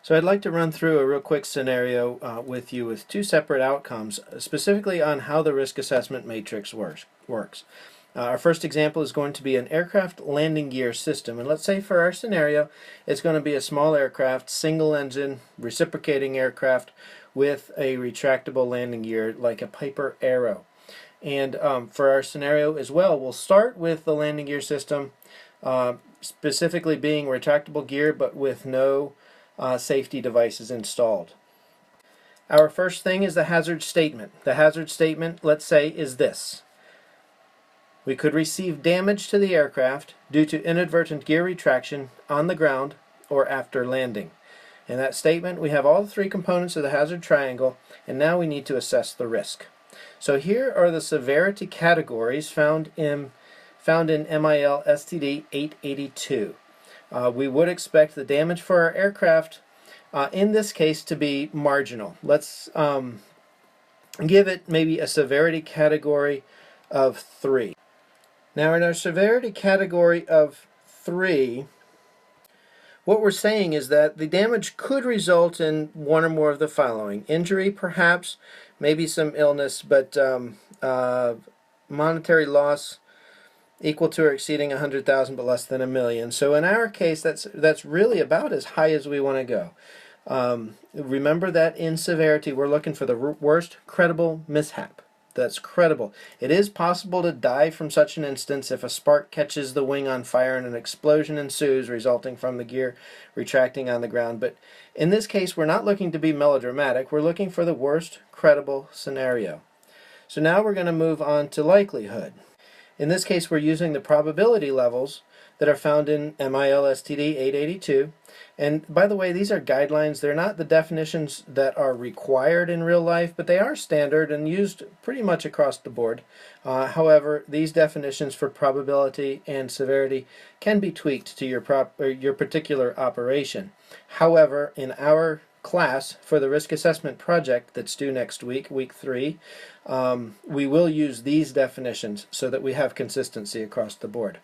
So I'd like to run through a real quick scenario with you with two separate outcomes, specifically on how the risk assessment matrix works. Our first example is going to be an aircraft landing gear system, and let's say for our scenario it's going to be a small aircraft, single engine, reciprocating aircraft with a retractable landing gear like a Piper Arrow. And for our scenario as well, we'll start with the landing gear system specifically being retractable gear but with no safety devices installed. Our first thing is the hazard statement. The hazard statement, let's say, is this. We could receive damage to the aircraft due to inadvertent gear retraction on the ground or after landing. In that statement, we have all three components of the hazard triangle, and now we need to assess the risk. So here are the severity categories found in MIL STD 882. We would expect the damage for our aircraft in this case to be marginal. Let's give it maybe a severity category of 3. Now in our severity category of 3, what we're saying is that the damage could result in one or more of the following. Injury, perhaps, maybe some illness, but monetary loss equal to or exceeding 100,000 but less than $1 million. So in our case, that's really about as high as we want to go. Remember that in severity, we're looking for the worst credible mishap. That's credible. It is possible to die from such an instance if a spark catches the wing on fire and an explosion ensues resulting from the gear retracting on the ground. But in this case, we're not looking to be melodramatic. We're looking for the worst credible scenario. So now we're going to move on to likelihood. In this case, we're using the probability levels that are found in MIL STD 882. And by the way, these are guidelines. They're not the definitions that are required in real life, but they are standard and used pretty much across the board. However, these definitions for probability and severity can be tweaked to your particular operation. However, in our class for the risk assessment project that's due next week, week 3, we will use these definitions so that we have consistency across the board.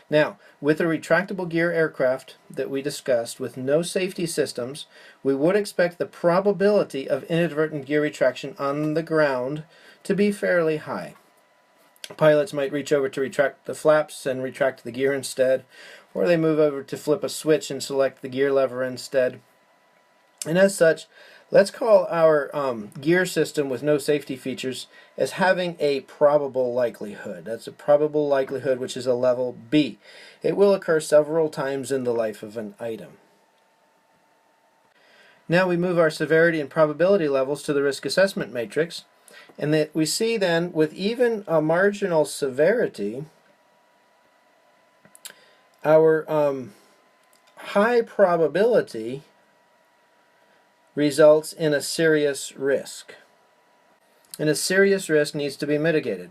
Now, with a retractable gear aircraft that we discussed with no safety systems, we would expect the probability of inadvertent gear retraction on the ground to be fairly high. Pilots might reach over to retract the flaps and retract the gear instead, or they move over to flip a switch and select the gear lever instead. And as such, let's call our gear system with no safety features as having a probable likelihood. That's a probable likelihood, which is a level B. It will occur several times in the life of an item. Now we move our severity and probability levels to the risk assessment matrix, and that we see then with even a marginal severity, our high probability results in a serious risk. And a serious risk needs to be mitigated.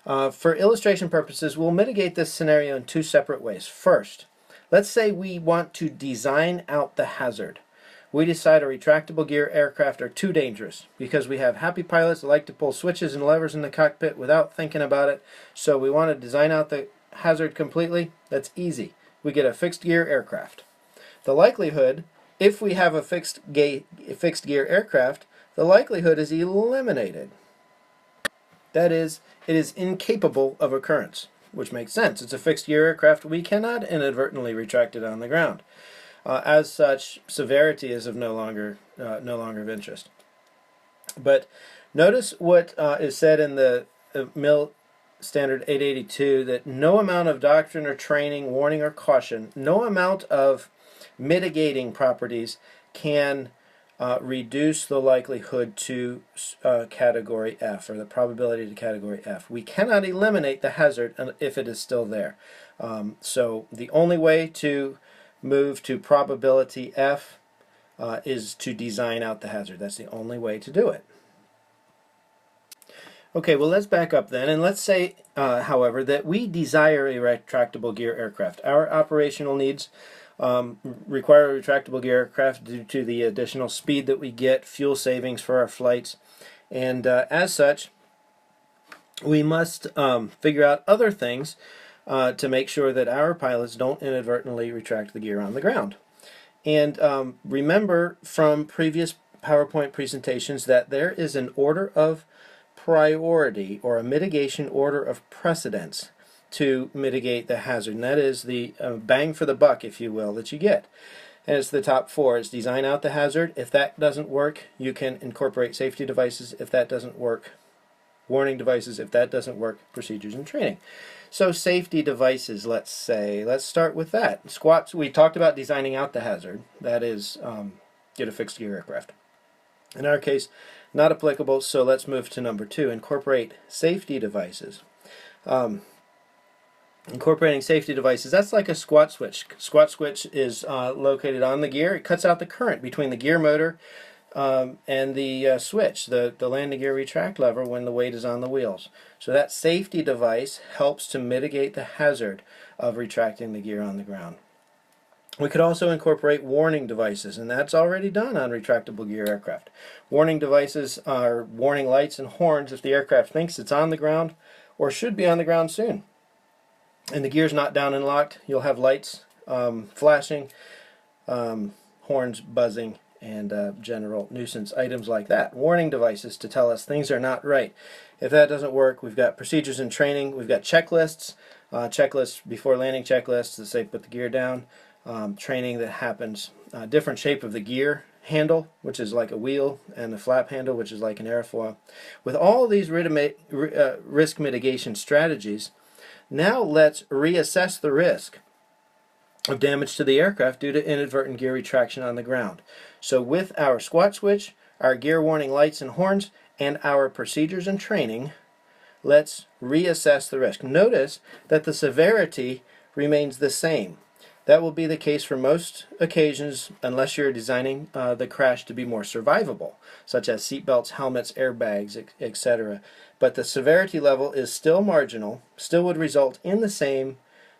For illustration purposes, we'll mitigate this scenario in two separate ways. First, let's say we want to design out the hazard. We decide a retractable gear aircraft are too dangerous because we have happy pilots that like to pull switches and levers in the cockpit without thinking about it. So we want to design out the hazard completely. That's easy. We get a fixed gear aircraft. The likelihood, if we have a fixed gear aircraft, the likelihood is eliminated. That is, it is incapable of occurrence, which makes sense. It's a fixed gear aircraft. We cannot inadvertently retract it on the ground. As such, severity is of no longer of interest. But notice what is said in the MIL Standard 882, that no amount of doctrine or training, warning or caution, no amount of mitigating properties can reduce the likelihood to category F, or the probability to category F. We cannot eliminate the hazard if it is still there. So the only way to move to probability F is to design out the hazard. That's the only way to do it. Okay, well, let's back up then, and let's say, however, that we desire a retractable gear aircraft. Our operational needs require a retractable gear aircraft due to the additional speed that we get, fuel savings for our flights, and as such, we must figure out other things to make sure that our pilots don't inadvertently retract the gear on the ground. And remember from previous PowerPoint presentations that there is an order of priority or a mitigation order of precedence to mitigate the hazard. And that is the bang for the buck, if you will, that you get. And it's the top four. It's design out the hazard. If that doesn't work, you can incorporate safety devices. If that doesn't work, warning devices. If that doesn't work, procedures and training. So safety devices, let's start with that. Squats, we talked about designing out the hazard. That is, get a fixed gear aircraft. In our case, not applicable, so let's move to number 2, incorporate safety devices. Incorporating safety devices, that's like a squat switch. Squat switch is located on the gear. It cuts out the current between the gear motor and the switch, the landing gear retract lever when the weight is on the wheels. So that safety device helps to mitigate the hazard of retracting the gear on the ground. We could also incorporate warning devices, and that's already done on retractable gear aircraft. Warning devices are warning lights and horns if the aircraft thinks it's on the ground or should be on the ground soon. And the gear's not down and locked, you'll have lights flashing, horns buzzing, and general nuisance items like that. Warning devices to tell us things are not right. If that doesn't work, we've got procedures and training. We've got checklists, checklists before landing checklists that say put the gear down, training that happens, different shape of the gear handle, which is like a wheel, and the flap handle, which is like an airfoil. With all these risk mitigation strategies, now let's reassess the risk of damage to the aircraft due to inadvertent gear retraction on the ground. So with our squat switch, our gear warning lights and horns, and our procedures and training, let's reassess the risk. Notice that the severity remains the same. That will be the case for most occasions unless you're designing the crash to be more survivable, such as seatbelts, helmets, airbags, etc. But the severity level is still marginal, still would result in the same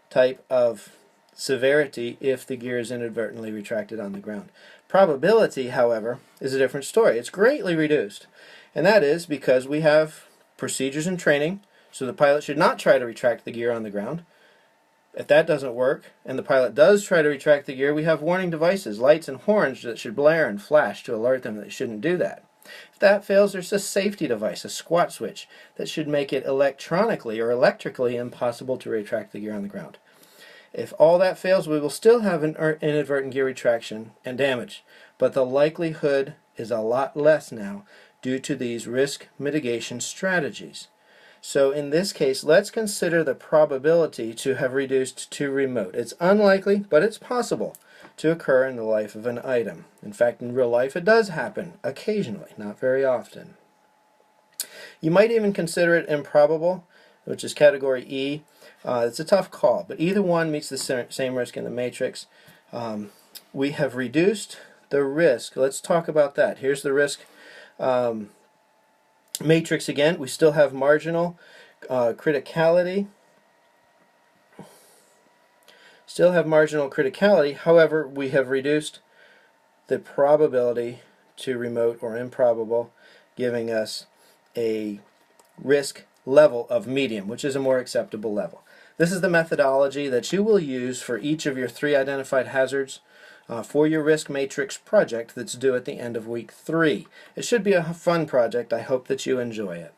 type of severity if the gear is inadvertently retracted on the ground. Probability, however, is a different story. It's greatly reduced, and that is because we have procedures and training, so the pilot should not try to retract the gear on the ground. If that doesn't work, and the pilot does try to retract the gear, we have warning devices, lights and horns that should blare and flash to alert them that they shouldn't do that. If that fails, there's a safety device, a squat switch, that should make it electronically or electrically impossible to retract the gear on the ground. If all that fails, we will still have an inadvertent gear retraction and damage, but the likelihood is a lot less now due to these risk mitigation strategies. So in this case, let's consider the probability to have reduced to remote. It's unlikely, but it's possible to occur in the life of an item. In fact, in real life, it does happen occasionally, not very often. You might even consider it improbable, which is category E. It's a tough call, but either one meets the same risk in the matrix. We have reduced the risk. Let's talk about that. Here's the risk matrix again. We still have marginal criticality. Still have marginal criticality. However, we have reduced the probability to remote or improbable, giving us a risk level of medium, which is a more acceptable level. This is the methodology that you will use for each of your 3 identified hazards for your risk matrix project that's due at the end of week 3. It should be a fun project. I hope that you enjoy it.